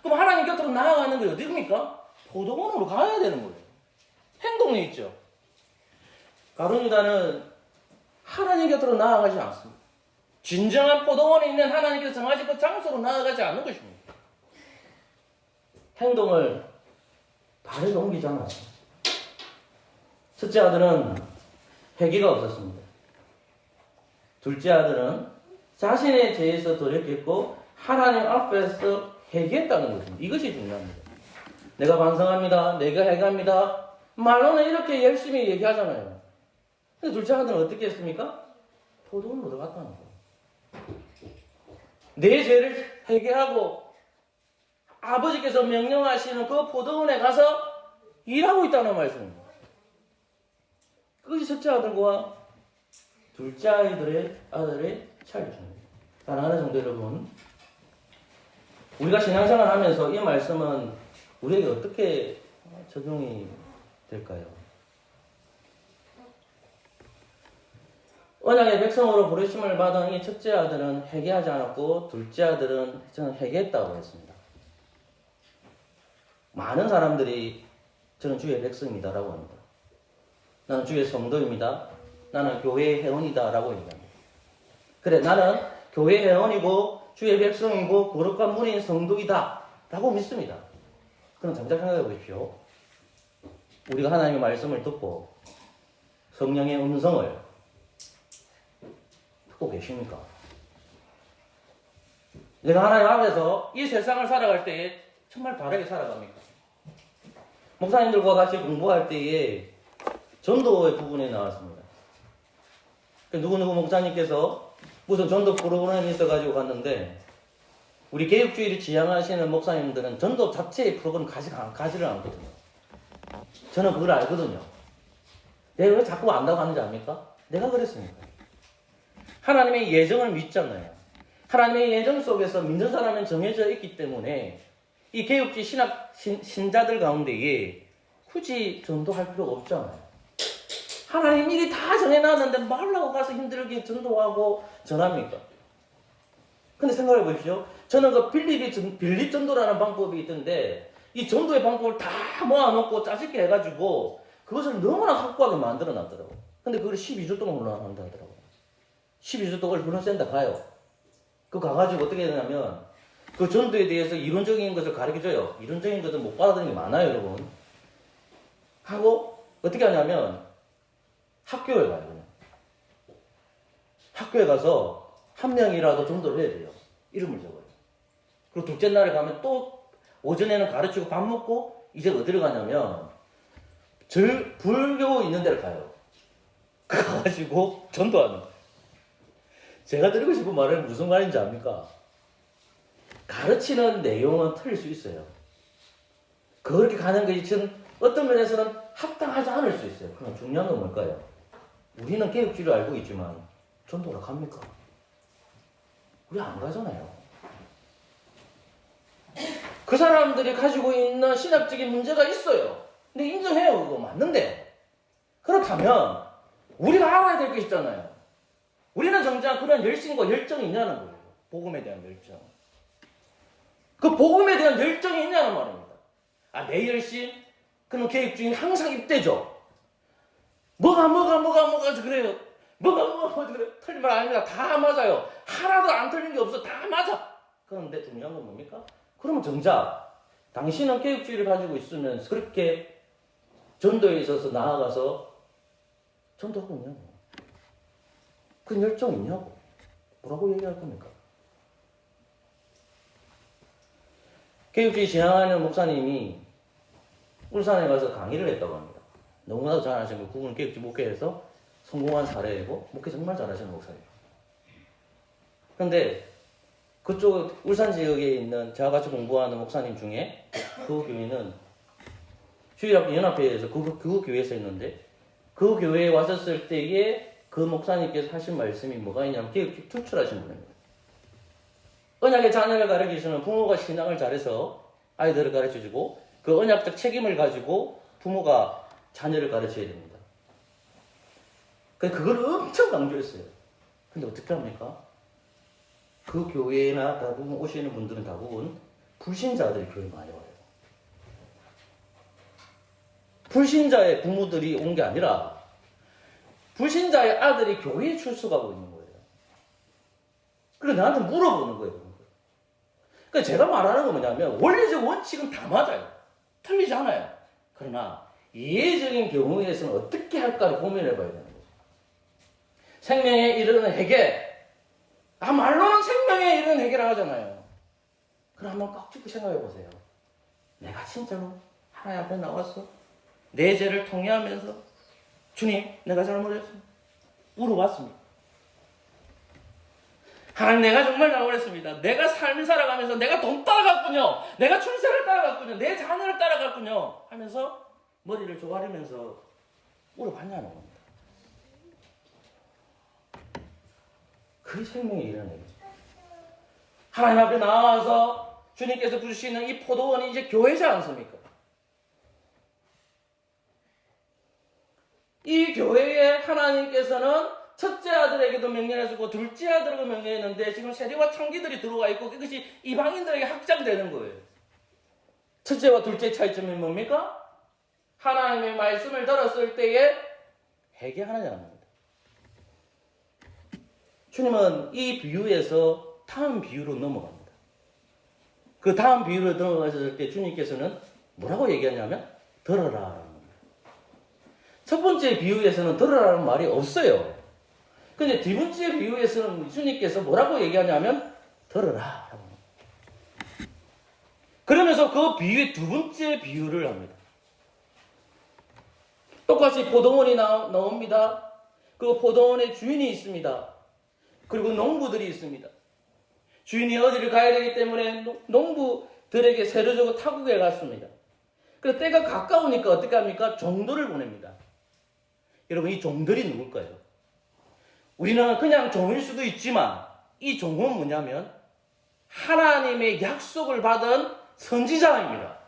그럼 하나님 곁으로 나아가는 게 어디입니까? 포도원으로 가야 되는 거예요. 행동에 있죠. 가룟 유다는 하나님 곁으로 나아가지 않습니다. 진정한 포도원에 있는 하나님께서 정하신 그 장소로 나아가지 않는 것입니다. 행동을 발에 옮기지 않았어요. 첫째 아들은 회개가 없었습니다. 둘째 아들은 자신의 죄에서 돌이켰고 하나님 앞에서 회개했다는 것입니다. 이것이 중요합니다. 내가 반성합니다. 내가 회개합니다. 말로는 이렇게 열심히 얘기하잖아요. 근데 둘째 아들은 어떻게 했습니까? 포도원으로 들어갔다는 거예요. 내 죄를 회개하고 아버지께서 명령하시는 그 포도원에 가서 일하고 있다는 말씀입니다. 그것이 첫째 아들과 둘째 아들의 차이입니다. 사랑하는 성도 여러분, 우리가 신앙생활 하면서 이 말씀은 우리에게 어떻게 적용이 될까요? 언약의 백성으로 부르심을 받은 이 첫째 아들은 회개하지 않았고 둘째 아들은 저는 회개했다고 했습니다. 많은 사람들이 저는 주의 백성이다라고 합니다. 나는 주의 성도입니다. 나는 교회의 회원이다라고 얘기합니다. 그래, 나는 교회의 회원이고 주의 백성이고 거룩한 분인 성도이다 라고 믿습니다. 그럼 잠깐 생각해 보십시오. 우리가 하나님의 말씀을 듣고 성령의 음성을 듣고 계십니까? 내가 하나님 앞에서 이 세상을 살아갈 때에 정말 바르게 살아갑니까? 목사님들과 같이 공부할 때에 전도의 부분이 나왔습니다. 누구누구 목사님께서 무슨 전도 프로그램이 있어가지고 갔는데 우리 개혁주의를 지향하시는 목사님들은 전도 자체의 프로그램 가지를 않거든요. 저는 그걸 알거든요. 내가 왜 자꾸 안다고 하는지 압니까? 내가 그랬으니까. 하나님의 예정을 믿잖아요. 하나님의 예정 속에서 믿는 사람은 정해져 있기 때문에 이 개혁주의 신자들 가운데에 굳이 전도할 필요가 없잖아요. 하나님 일이 다 정해놨는데 말라고 가서 힘들게 전도하고 전합니까? 근데 생각해 보십시오. 저는 그 빌립 전도라는 방법이 있던데 이 전도의 방법을 다 모아놓고 짜집게 해가지고 그것을 너무나 확고하게 만들어 놨더라고요. 근데 그걸 12주 동안 훈련한다 하더라고요. 12주 동안 훈련센터 가요. 그거 가가지고 어떻게 되냐면 그 전도에 대해서 이론적인 것을 가르쳐줘요. 이론적인 것을 못 받아들이는 게 많아요, 여러분. 하고 어떻게 하냐면 학교에 가요, 그냥. 학교에 가서 한 명이라도 전도를 해야 돼요. 이름을 적어요. 그리고 둘째 날에 가면 또 오전에는 가르치고 밥 먹고 이제 어디를 가냐면 불교 있는 데를 가요. 가가지고 전도하는 거예요. 제가 드리고 싶은 말은 무슨 말인지 압니까? 가르치는 내용은 틀릴 수 있어요. 그렇게 가는 것이 저는 어떤 면에서는 합당하지 않을 수 있어요. 그럼 중요한 건 뭘까요? 우리는 개혁주의를 알고 있지만 전도를 갑니까? 우리 안 가잖아요. 그 사람들이 가지고 있는 신학적인 문제가 있어요. 근데 인정해요. 그거 맞는데. 그렇다면 우리가 알아야 될 게 있잖아요. 우리는 정작 그런 열심과 열정이 있냐는 거예요. 복음에 대한 열정. 그 복음에 대한 열정이 있냐는 말입니다. 아, 내 열심? 그럼 개혁주의는 항상 입대죠. 뭐가 그래요. 뭐가 그래요. 틀린 말 아닙니다. 다 맞아요. 하나도 안 틀린 게 없어. 다 맞아. 그런데 중요한 건 뭡니까? 그러면 정작 당신은 개혁주의를 가지고 있으면 그렇게 전도에 있어서 나아가서 전도하고 있냐고. 그 열정 있냐고. 뭐라고 얘기할 겁니까? 개혁주의 지향하는 목사님이 울산에 가서 강의를 했다고 합니다. 너무나도 잘하시는 구분 개혁주의 목회에서 성공한 사례이고 목회 정말 잘하시는 목사님이에요. 그런데 그쪽 울산 지역에 있는 저와 같이 공부하는 목사님 중에 그 교회는 주일학교 연합회에서 그 교회에서 있는데 그 교회에 왔었을 때에 그 목사님께서 하신 말씀이 뭐가 있냐면 개혁주의 투철하신 분입니다. 언약의 자녀를 가르치시는 부모가 신앙을 잘해서 아이들을 가르쳐주고 그 언약적 책임을 가지고 부모가 자녀를 가르쳐야 됩니다. 그걸 엄청 강조했어요. 근데 어떻게 합니까? 그 교회나 대부분 오시는 분들은 대부분 불신자들이 교회 많이 와요. 불신자의 부모들이 온 게 아니라 불신자의 아들이 교회에 출석하고 있는 거예요. 그래서 나한테 물어보는 거예요. 그러니까 제가 말하는 건 뭐냐면 원리적 원칙은 다 맞아요. 틀리지 않아요. 그러나 예외적인 경우에서는 어떻게 할까를 고민해 봐야 되는 거죠. 생명에 이르는 해결. 말로는 생명에 이르는 해결을 하잖아요. 그럼 한번 꽉 쥐고 생각해 보세요. 내가 진짜로 하나님 앞에 나왔어? 내 죄를 통회하면서 주님, 내가 잘못했습니다. 물어봤습니다. 하나님, 내가 정말 잘못했습니다. 내가 삶을 살아가면서 내가 돈 따라갔군요. 내가 출세를 따라갔군요. 내 자녀를 따라갔군요. 하면서 머리를 조아리면서 물어봤냐는 겁니다. 그게 생명의 일이라는 얘기죠. 하나님 앞에 나와서 주님께서 부르시는 이 포도원이 이제 교회지 않습니까? 이 교회에 하나님께서는 첫째 아들에게도 명령해주고 둘째 아들에게도 명령했는데 지금 세리와 창기들이 들어와 있고 그것이 이방인들에게 확장되는 거예요. 첫째와 둘째의 차이점이 뭡니까? 하나님의 말씀을 들었을 때에 회개하느냐는 겁니다. 주님은 이 비유에서 다음 비유로 넘어갑니다. 그 다음 비유로 넘어갔을 때 주님께서는 뭐라고 얘기하냐면 들어라. 첫 번째 비유에서는 들으라는 말이 없어요. 근데 두 번째 비유에서는 주님께서 뭐라고 얘기하냐면 들으라. 그러면서 그 비유의 두 번째 비유를 합니다. 똑같이 포도원이 나옵니다. 그 포도원에 주인이 있습니다. 그리고 농부들이 있습니다. 주인이 어디를 가야 되기 때문에 농부들에게 세를 주고 타국에 갔습니다. 그래서 때가 가까우니까 어떻게 합니까? 종들을 보냅니다. 여러분, 이 종들이 누굴까요? 우리는 그냥 종일 수도 있지만 이 종은 뭐냐면 하나님의 약속을 받은 선지자입니다.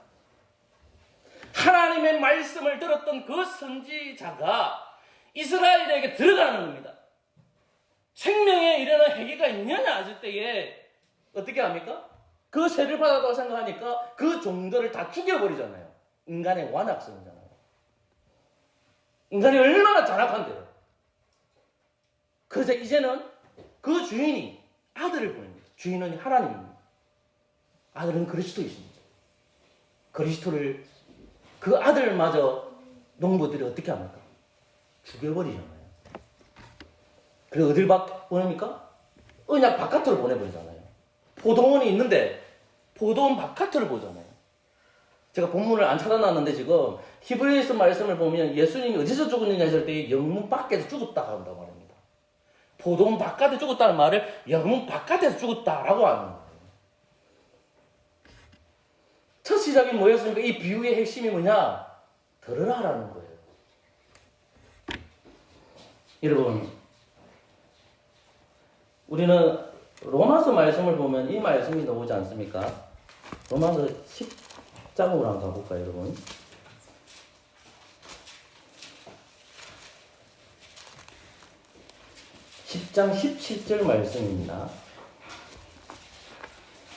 하나님의 말씀을 들었던 그 선지자가 이스라엘에게 들어가는 겁니다. 생명에 이르는 해계가 있느냐 하실 때에 어떻게 합니까? 그 세를 받았다고 생각하니까 그 종들을 다 죽여버리잖아요. 인간의 완악성이잖아요. 인간이 얼마나 잔악한데요. 그래서 이제는 그 주인이 아들을 보냅니다. 주인은 하나님입니다. 아들은 그리스도이십니다. 그리스도를 그 아들마저 농부들이 어떻게 합니까? 죽여버리잖아요. 그리고 어딜 보냅니까? 언약 바깥으로 보내버리잖아요. 포도원이 있는데 포도원 바깥으로 보잖아요. 제가 본문을 안 찾아놨는데 지금 히브리서 말씀을 보면 예수님이 어디서 죽었느냐 했을 때 영문 밖에서 죽었다고 한다고 말합니다. 포도원 바깥에 죽었다는 말을 영문 바깥에서 죽었다라고 하는 거예요. 첫 시작이 뭐였습니까? 이 비유의 핵심이 뭐냐? 들으라라는 거예요. 여러분, 우리는 로마서 말씀을 보면 이 말씀이 나오지 않습니까? 로마서 10장으로 한번 가볼까요, 여러분? 10장 17절 말씀입니다.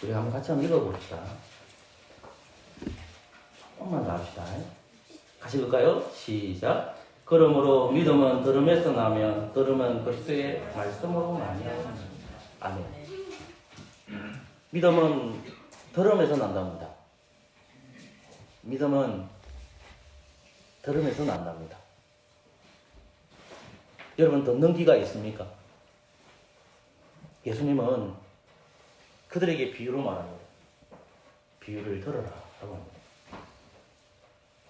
우리 한번 같이 한번 읽어봅시다. 조금만 더 합시다. 같이 읽을까요? 시작. 그러므로 믿음은 들음에서 나면 들음은 그리스도의 말씀으로 말미암아. 아멘. 믿음은 들음에서 난답니다. 믿음은 들음에서 난답니다. 여러분, 듣는 귀가 있습니까? 예수님은 그들에게 비유로 말합니다. 비유를 들어라 라고 합니다.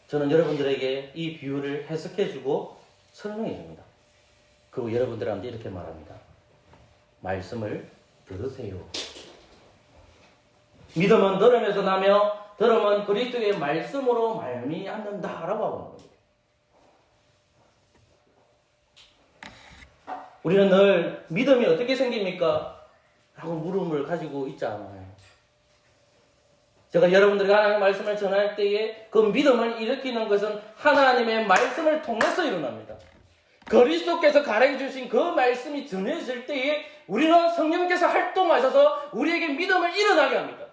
저는 여러분들에게 이 비유를 해석해주고 설명해줍니다. 그리고 여러분들한테 이렇게 말합니다. 말씀을 들으세요. 믿음은 들음에서 나며 들음은 그리스도의 말씀으로 말미암는다라고 하고 있는 겁니다. 우리는 늘 믿음이 어떻게 생깁니까? 라고 물음을 가지고 있지 않아요. 제가 여러분들에게 하나님의 말씀을 전할 때에 그 믿음을 일으키는 것은 하나님의 말씀을 통해서 일어납니다. 그리스도께서 가르쳐 주신 그 말씀이 전해질 때에 우리는 성령께서 활동하셔서 우리에게 믿음을 일어나게 합니다.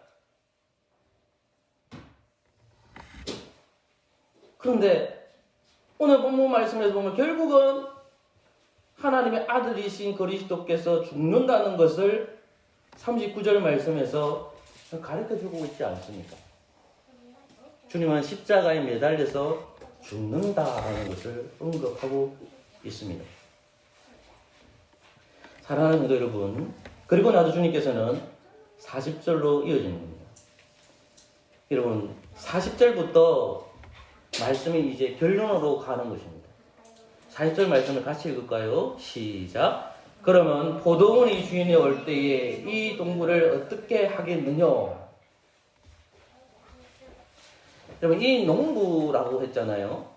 그런데 오늘 본문 말씀에서 보면 결국은 하나님의 아들이신 그리스도께서 죽는다는 것을 39절 말씀에서 가르쳐주고 있지 않습니까? 주님은 십자가에 매달려서 죽는다라는 것을 언급하고 있습니다. 사랑하는 성도 여러분, 그리고 나도 주님께서는 40절로 이어지는 겁니다. 여러분, 40절부터 말씀이 이제 결론으로 가는 것입니다. 40절 말씀을 같이 읽을까요? 시작. 그러면 포도원이 주인이 올 때에 이 동굴을 어떻게 하겠느냐? 여러분, 이 농부라고 했잖아요.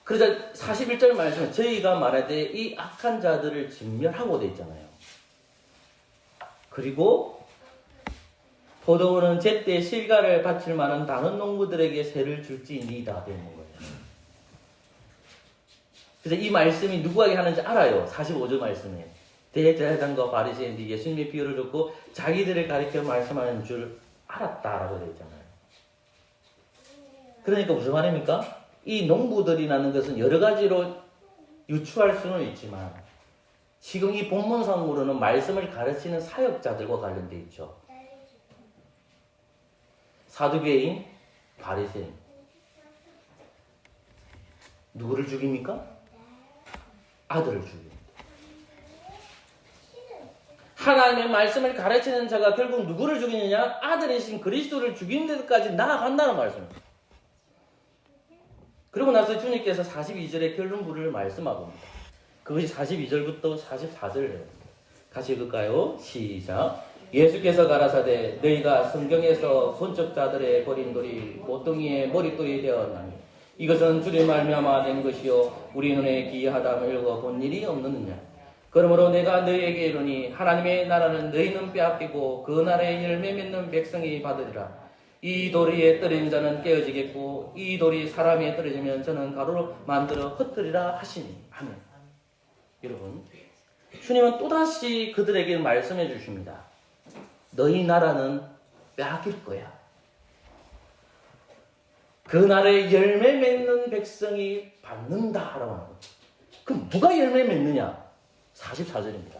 그래서 41절 말씀은 저희가 말할 때 이 악한 자들을 진멸하고 돼 있잖아요. 그리고 포도원은 제때 실과를 바칠 만한 다른 농부들에게 세를 줄지니이다 되는 거예요. 그래서 이 말씀이 누구에게 하는지 알아요. 45절 말씀에 대제사장과 바리새인들이 예수님의 비유를 듣고 자기들을 가리켜 말씀하는 줄 알았다라고 되어 있잖아요. 그러니까 무슨 말입니까? 이 농부들이라는 것은 여러 가지로 유추할 수는 있지만 지금 이 본문상으로는 말씀을 가르치는 사역자들과 관련되어 있죠. 사두개인, 바리새인. 누구를 죽입니까? 아들을 죽입니다. 하나님의 말씀을 가르치는 자가 결국 누구를 죽이느냐? 아들이신 그리스도를 죽이는 데까지 나아간다는 말씀입니다. 그리고 나서 주님께서 42절의 결론부를 말씀하고 있습니다. 그것이 42절부터 44절이에요. 같이 읽을까요? 시작. 예수께서 가라사대 너희가 성경에서 본적자들의 버린 돌이 모퉁이의 머릿돌이 되었나니 이것은 주의 말미암아 된 것이요 우리 눈에 기이하다며 읽어본 일이 없느냐. 그러므로 내가 너희에게 이르니 하나님의 나라는 너희는 빼앗기고 그 나라의 열매 맺는 백성이 받으리라. 이 돌 위에 떨어진 자는 깨어지겠고 이 돌이 사람 위에 떨어지면 저는 가루로 만들어 흩뜨리라 하시니. 아멘. 여러분, 주님은 또다시 그들에게 말씀해 주십니다. 너희 나라는 빼앗길 거야. 그 나라의 열매 맺는 백성이 받는다라고 하는 거죠. 그럼 누가 열매 맺느냐? 44절입니다.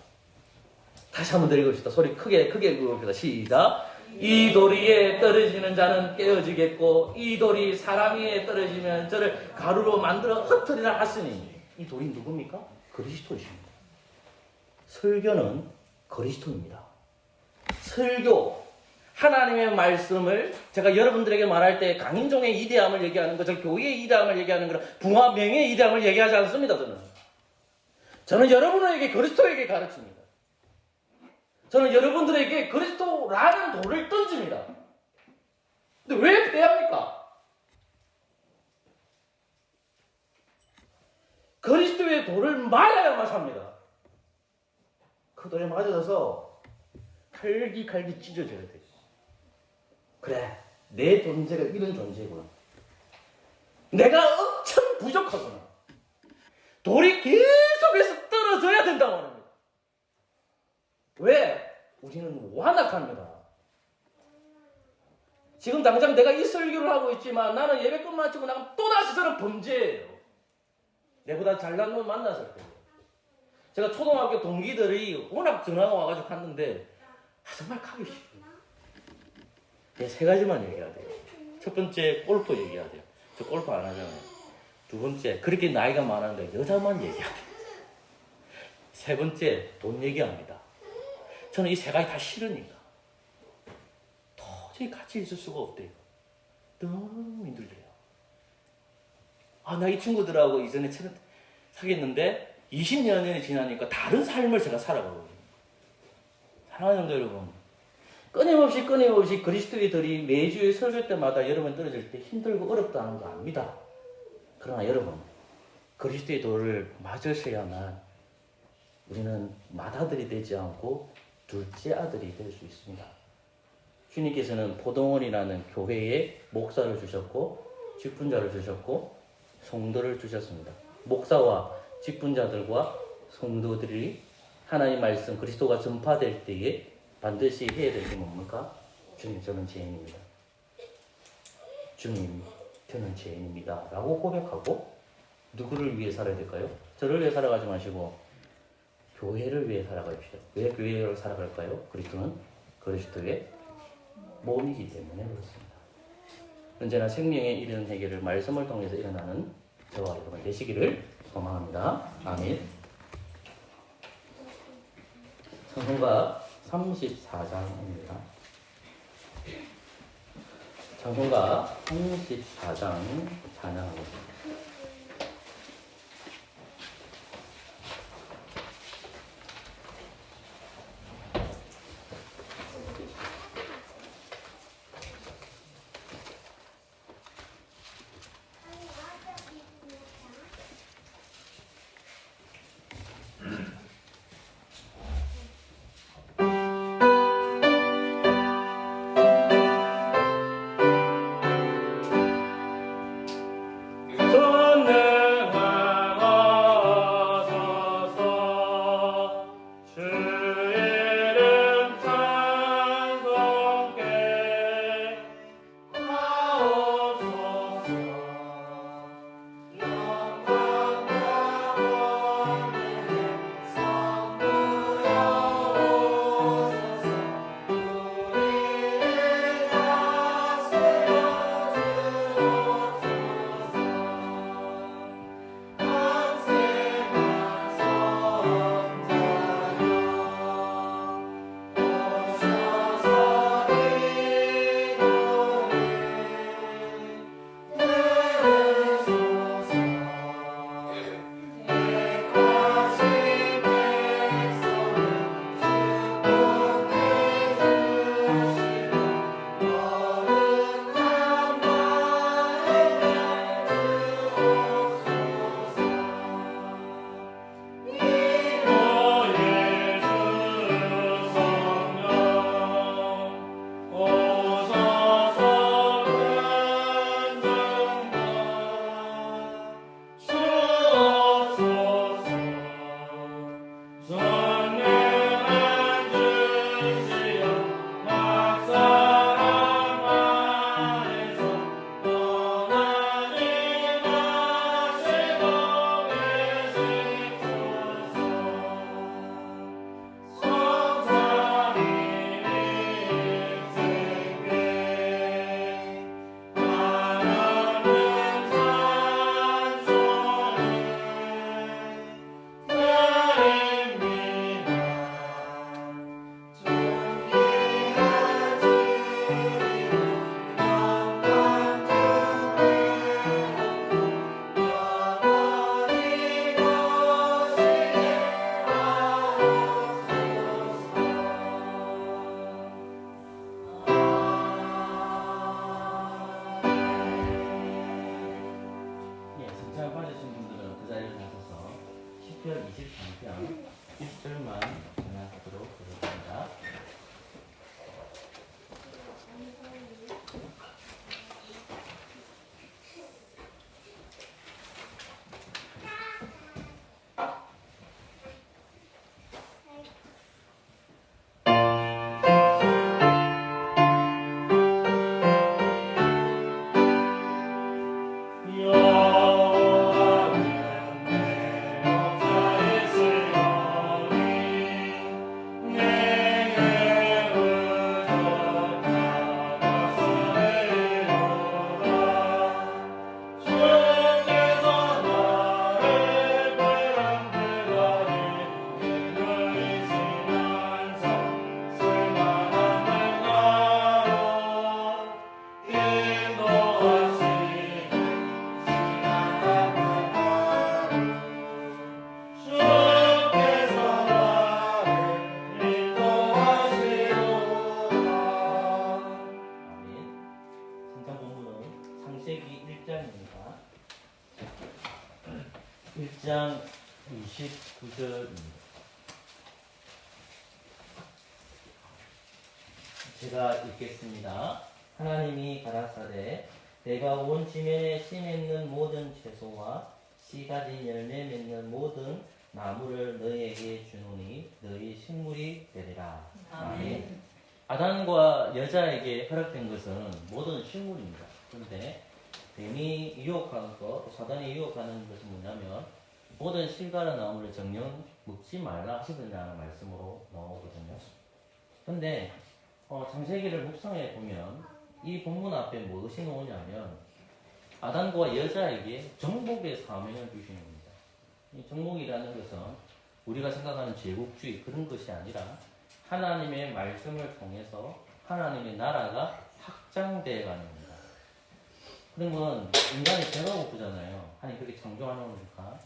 다시 한번 더 읽읍시다. 소리 크게 읽읍시다. 시작. 이 돌 위에 떨어지는 자는 깨어지겠고 이 돌이 사람 위에 떨어지면 저를 가루로 만들어 흩뜨리라 하시니. 이 돌이 누굽니까? 그리스도이십니다. 설교는 그리스도입니다. 설교, 하나님의 말씀을 제가 여러분들에게 말할 때 강인종의 이대함을 얘기하는 것, 저 교회의 이대함을 얘기하는 것, 붕화명의 이대함을 얘기하지 않습니다. 저는 여러분에게 그리스도에게 가르칩니다. 저는 여러분들에게 그리스도라는 돌을 던집니다. 근데 왜 패합니까? 그리스도의 돌을 맞아야만 삽니다. 그 돌에 맞아서 칼기 찢어져야 돼. 그래, 내 존재가 이런 존재구나. 내가 엄청 부족하구나. 돌이 계속해서 떨어져야 된다고 합니다. 왜? 우리는 완악합니다. 지금 당장 내가 이 설교를 하고 있지만 나는 예배 끝 마치고 나면 또다시 저는 범죄예요. 내보다 잘난 놈 만났을 거예요. 제가 초등학교 동기들이 워낙 전화가 와가지고 갔는데 정말 가기 싫어요. 세 가지만 얘기해야 돼요. 첫 번째, 골프 얘기해야 돼요. 저 골프 안 하잖아요. 두 번째, 그렇게 나이가 많은데 여자만 얘기해야 돼요. 세 번째, 돈 얘기합니다. 저는 이 세 가지 다 싫으니까 도저히 같이 있을 수가 없대요. 너무 힘들대요. 나 이 친구들하고 이전에 사귀었는데 20년이 지나니까 다른 삶을 제가 살아가거든요. 사랑하는 성도 여러분, 끊임없이 그리스도의 돌이 매주 설교 때마다 여러분 떨어질 때 힘들고 어렵다는 거 압니다. 그러나 여러분, 그리스도의 돌을 맞으셔야만 우리는 맏아들이 되지 않고 둘째 아들이 될 수 있습니다. 주님께서는 포도원이라는 교회에 목사를 주셨고 직분자를 주셨고 성도를 주셨습니다. 목사와 직분자들과 성도들이 하나님 말씀 그리스도가 전파될 때에 반드시 해야 될 게 뭡니까? 주님, 저는 죄인입니다. 주님, 저는 죄인입니다. 라고 고백하고 누구를 위해 살아야 될까요? 저를 위해 살아가지 마시고 교회를 위해 살아가십시오. 왜 교회를 살아갈까요? 그리스도는 그리스도의 몸이기 때문에 그렇습니다. 언제나 생명에 이르는 해결을 말씀을 통해서 일어나는 저와 여러분 되시기를 소망합니다. 아멘. 찬송가 34장입니다. 찬송가 34장 찬양합니다. 창세기 1장입니다. 1장 29절입니다. 제가 읽겠습니다. 하나님이 가라사대 내가 온 지면에 심있는 모든 채소와 씨 가진 열매 맺는 모든 나무를 너희에게 주노니 너희 식물이 되리라. 아멘. 아담과 여자에게 허락된 것은 모든 식물입니다. 그런데 뱀이 유혹하는 것, 사단이 유혹하는 것은 뭐냐면 모든 실과나 나무를 정령 먹지 말라 하시더라는 말씀으로 나오거든요. 근데 창세기를 묵상해 보면 이 본문 앞에 무엇이 나오냐면 아담과 여자에게 정복의 사명을 주시는 겁니다. 이 정복이라는 것은 우리가 생각하는 제국주의 그런 것이 아니라 하나님의 말씀을 통해서 하나님의 나라가 확장되어 가는 겁니다. 그러면 인간이 배가 고프잖아요. 하나님 그렇게 창조하노니까.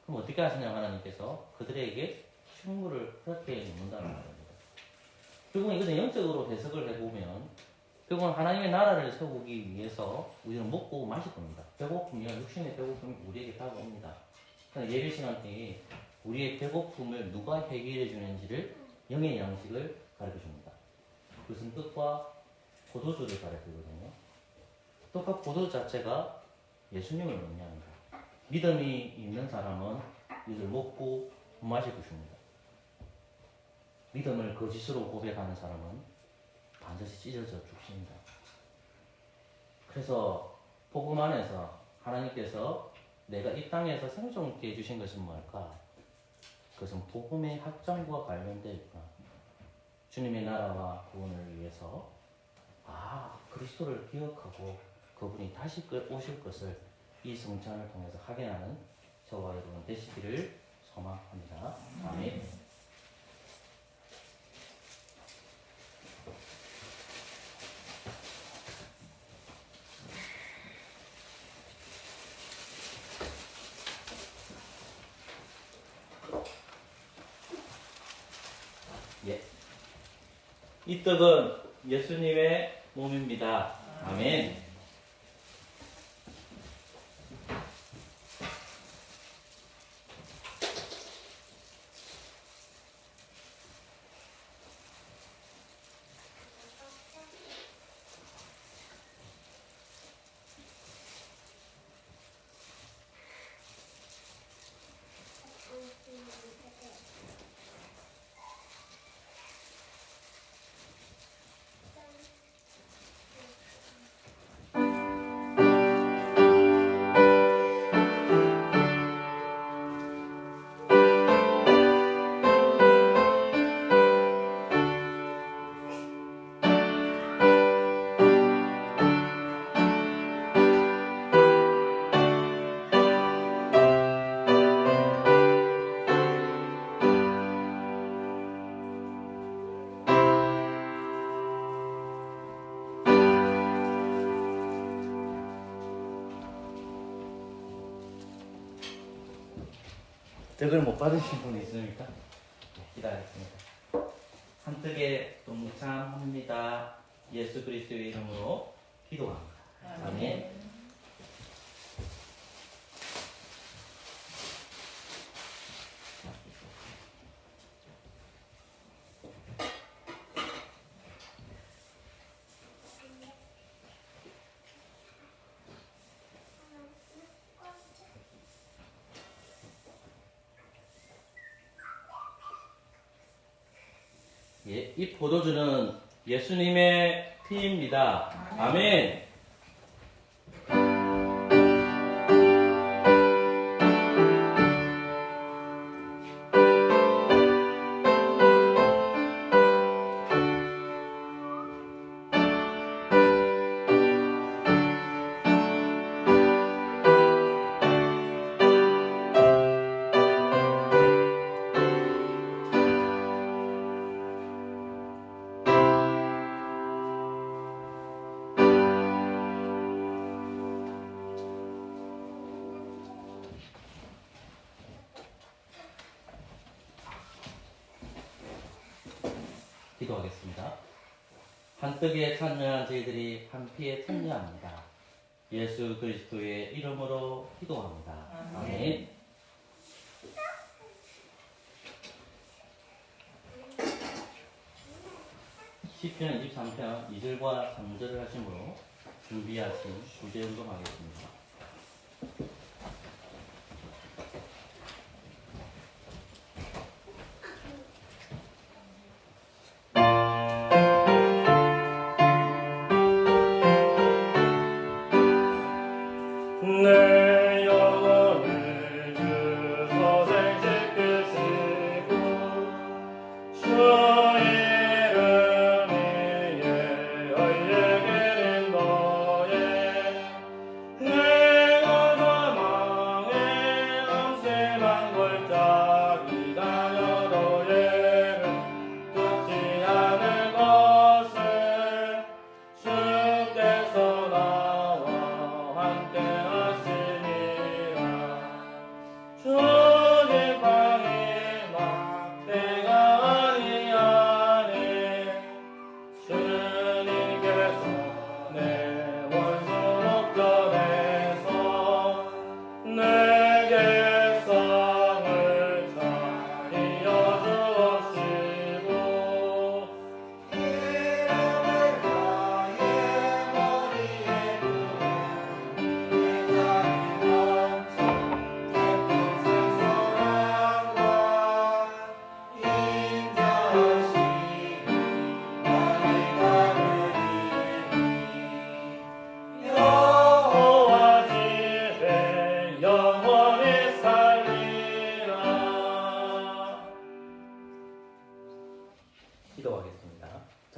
그럼 어떻게 하시냐 하나님께서 그들에게 식물을 그렇게 놓는다는 겁니다. 결국은 이것은 영적으로 해석을 해보면 결국은 하나님의 나라를 세우기 위해서 우리는 먹고 마실 겁니다. 배고픔이야 육신의 배고픔이 우리에게 다가옵니다. 예배 시간 때 우리의 배고픔을 누가 해결해 주는지를 영의 양식을 가르쳐 줍니다. 그것은 떡과 포도주를 가르치거든요. 떡과 포도 자체가 예수님을 의미합니다. 믿음이 있는 사람은 이를 먹고 마실 것입니다. 믿음을 거짓으로 고백하는 사람은 반드시 찢어져 죽습니다. 그래서 복음 안에서 하나님께서 내가 이 땅에서 생존케 해주신 것은 뭘까? 그것은 복음의 확장과 관련되어 있구나. 주님의 나라와 구원을 위해서 그리스도를 기억하고 그분이 다시 오실 것을 이 성찬을 통해서 확인하는 저와 여러분 되시기를 소망합니다. 아멘. 이 떡은 예수님의 몸입니다. 아멘. 떡을 못 받으신 분 있습니까? 기다리겠습니다. 한떡에 동참합니다. 예수 그리스도의 이름으로 기도합니다. 아멘. 이 포도주는 예수님의 피입니다. 아멘. 기도하겠습니다. 한 떡에 참여한 저희들이 한 피에 참여합니다. 예수 그리스도의 이름으로 기도합니다. 아멘. 시편 23편 2절과 3절을 하심으로 준비하신 구제 운동하겠습니다.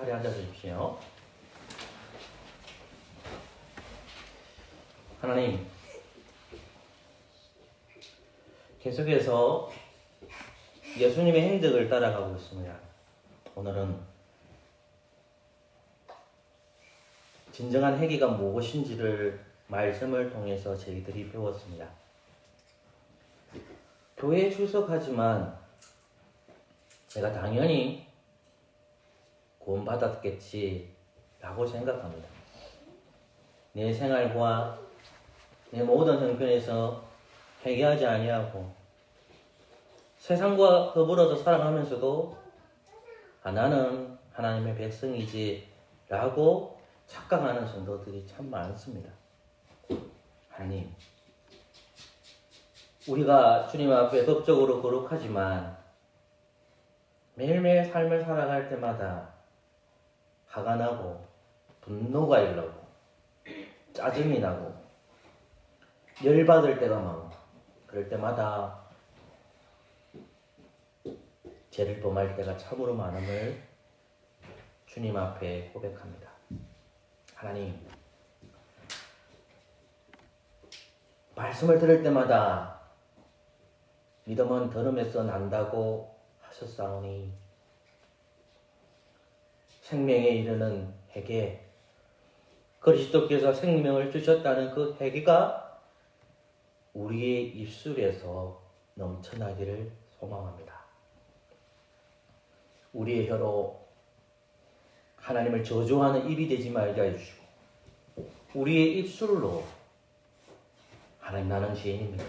자리에 앉아 주십시오. 하나님, 계속해서 예수님의 행적을 따라가고 있습니다. 오늘은 진정한 회개가 무엇인지를 말씀을 통해서 저희들이 배웠습니다. 교회에 출석하지만 내가 당연히 구원받았겠지라고 생각합니다. 내 생활과 내 모든 형편에서 회개하지 아니하고 세상과 더불어서 살아가면서도 나는 하나님의 백성이지 라고 착각하는 성도들이 참 많습니다. 하나님, 우리가 주님 앞에 법적으로 거룩하지만 매일매일 삶을 살아갈 때마다 화가 나고 분노가 일어나고 짜증이 나고 열받을 때가 많고 그럴 때마다 죄를 범할 때가 참으로 많음을 주님 앞에 고백합니다. 하나님, 말씀을 들을 때마다 믿음은 들음에서 난다고 하셨사오니 생명에 이르는 회개, 그리스도께서 생명을 주셨다는 그 회개가 우리의 입술에서 넘쳐나기를 소망합니다. 우리의 혀로 하나님을 저주하는 입이 되지 말게 해주시고 우리의 입술로 하나님, 나는 죄인입니다.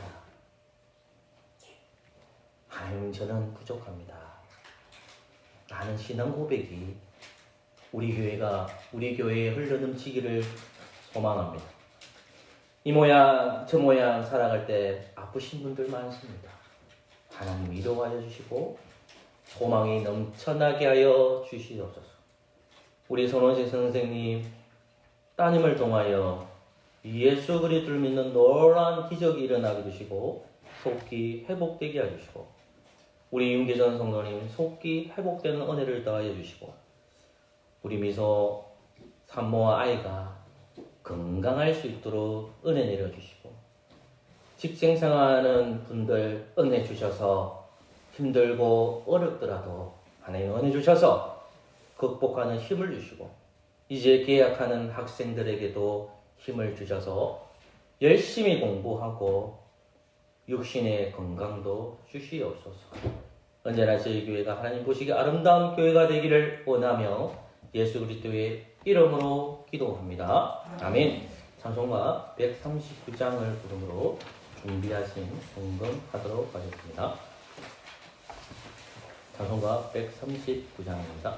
하나님, 저는 부족합니다. 라는 신앙 고백이 우리 교회에 흘러넘치기를 소망합니다. 이 모양 저 모양 살아갈 때 아프신 분들 많습니다. 하나님 위로하여 주시고 소망이 넘쳐나게 하여 주시옵소서. 우리 손원식 선생님 따님을 통하여 예수 그리스도를 믿는 놀라운 기적이 일어나게 해주시고 속기 회복되게 해주시고 우리 윤계전 성도님 속기 회복되는 은혜를 더하여 주시고 우리 미소 산모와 아이가 건강할 수 있도록 은혜 내려주시고 직장생활하는 분들 은혜 주셔서 힘들고 어렵더라도 하나님 은혜 주셔서 극복하는 힘을 주시고 이제 계약하는 학생들에게도 힘을 주셔서 열심히 공부하고 육신의 건강도 주시옵소서. 언제나 저희 교회가 하나님 보시기에 아름다운 교회가 되기를 원하며 예수 그리스도의 이름으로 기도합니다. 아멘. 찬송가 139장을 부름으로 준비하신 공금하도록 하겠습니다. 찬송가 139장입니다.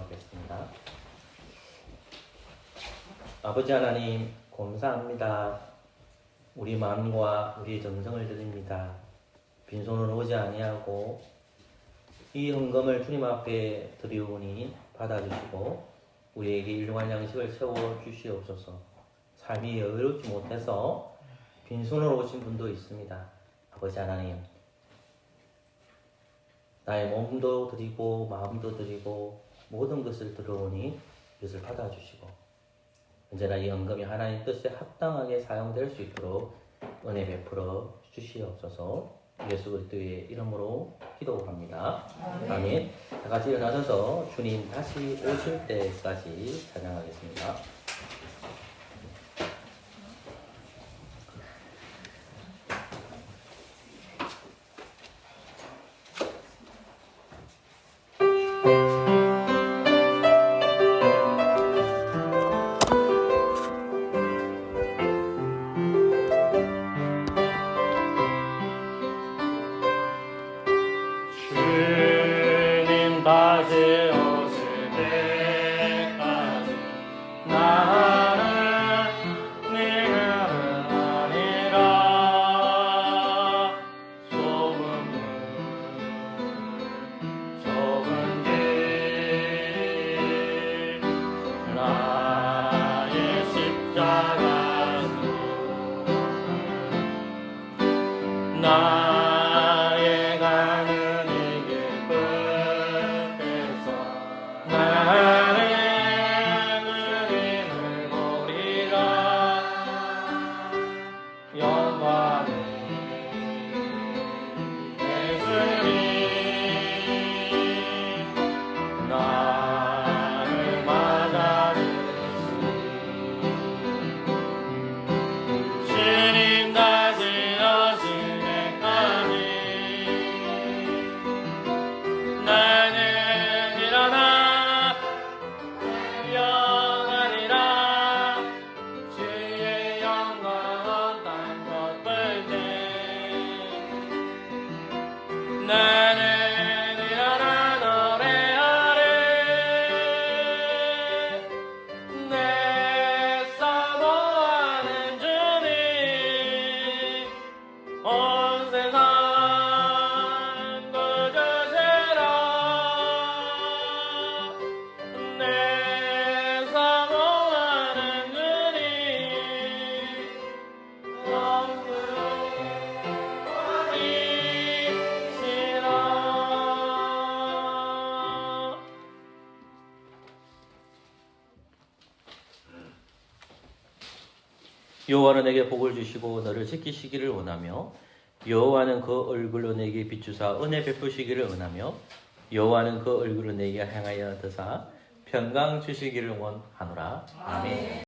기도하겠습니다. 아버지 하나님, 감사합니다. 우리 마음과 우리 정성을 드립니다. 빈손으로 오지 아니하고 이 헌금을 주님 앞에 드리오니 받아주시고 우리에게 일용할 양식을 채워 주시옵소서. 삶이 여유롭지 못해서 빈손으로 오신 분도 있습니다. 아버지 하나님, 나의 몸도 드리고 마음도 드리고 모든 것을 들어오니 이것을 받아주시고 언제나 이 헌금이 하나님 뜻에 합당하게 사용될 수 있도록 은혜 베풀어 주시옵소서. 예수 그리스도의 이름으로 기도합니다. 아멘. 다 같이 일어나셔서 주님 다시 오실 때까지 찬양하겠습니다. 주님 다시 오실 때까지 나는 네가 아니라 좁은 길 나의 십자가 나의 가는 이 길 끝에서 나는 그림을 보리라. 영광의 예수님 나를 맞아주시니 주님 다시 오실 때까지 나는 일어나 영원이라 주의 영광 땅 덮을 때 나는 일어나 노래하리. 내 사모하는 주님 온 세상 구주시라. 내 사모하는 주님 온 구주시라. 여호와는 내게 복을 주시고 너를 지키시기를 원하며 여호와는 그 얼굴로 내게 비추사 은혜 베푸시기를 원하며 여호와는 그 얼굴로 내게 향하여 드사 평강 주시기를 원하노라. 아멘.